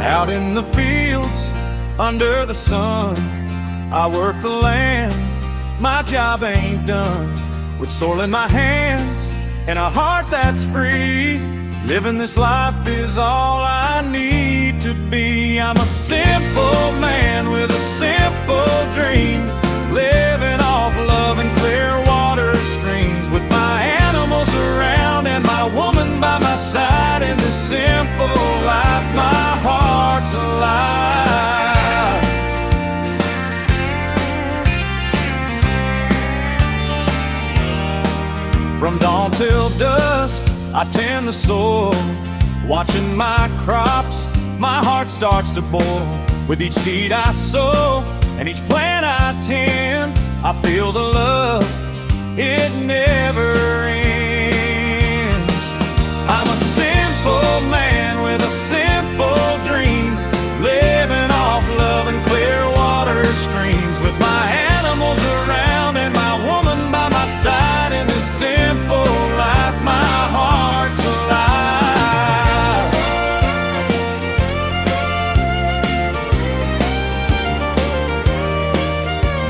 Out in the fields, under the sun, I work the land, my job ain't done. With soil in my hands and a heart that's free, living this life is all I need to be. I'm a simple man with a simple dream, living off love and clear water streams. With my animals around and my woman by my side, in this simple life my heart's alive. From dawn till dusk, I tend the soil, watching my crops, my heart starts to boil. With each seed I sow and each plant I tend, I feel the love, it never ends. I'm a simple man with a simple dream, living off love and clear water streams. With my animals around and my woman by my side, in this simple life my heart's alive.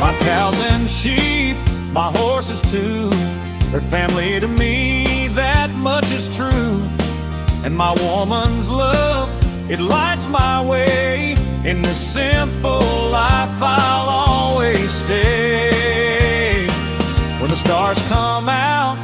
My cows and sheep, my horses too, they're family to me, that much is true. And my woman's love, it lights my way. In this simple life I'll always stay. When the stars come out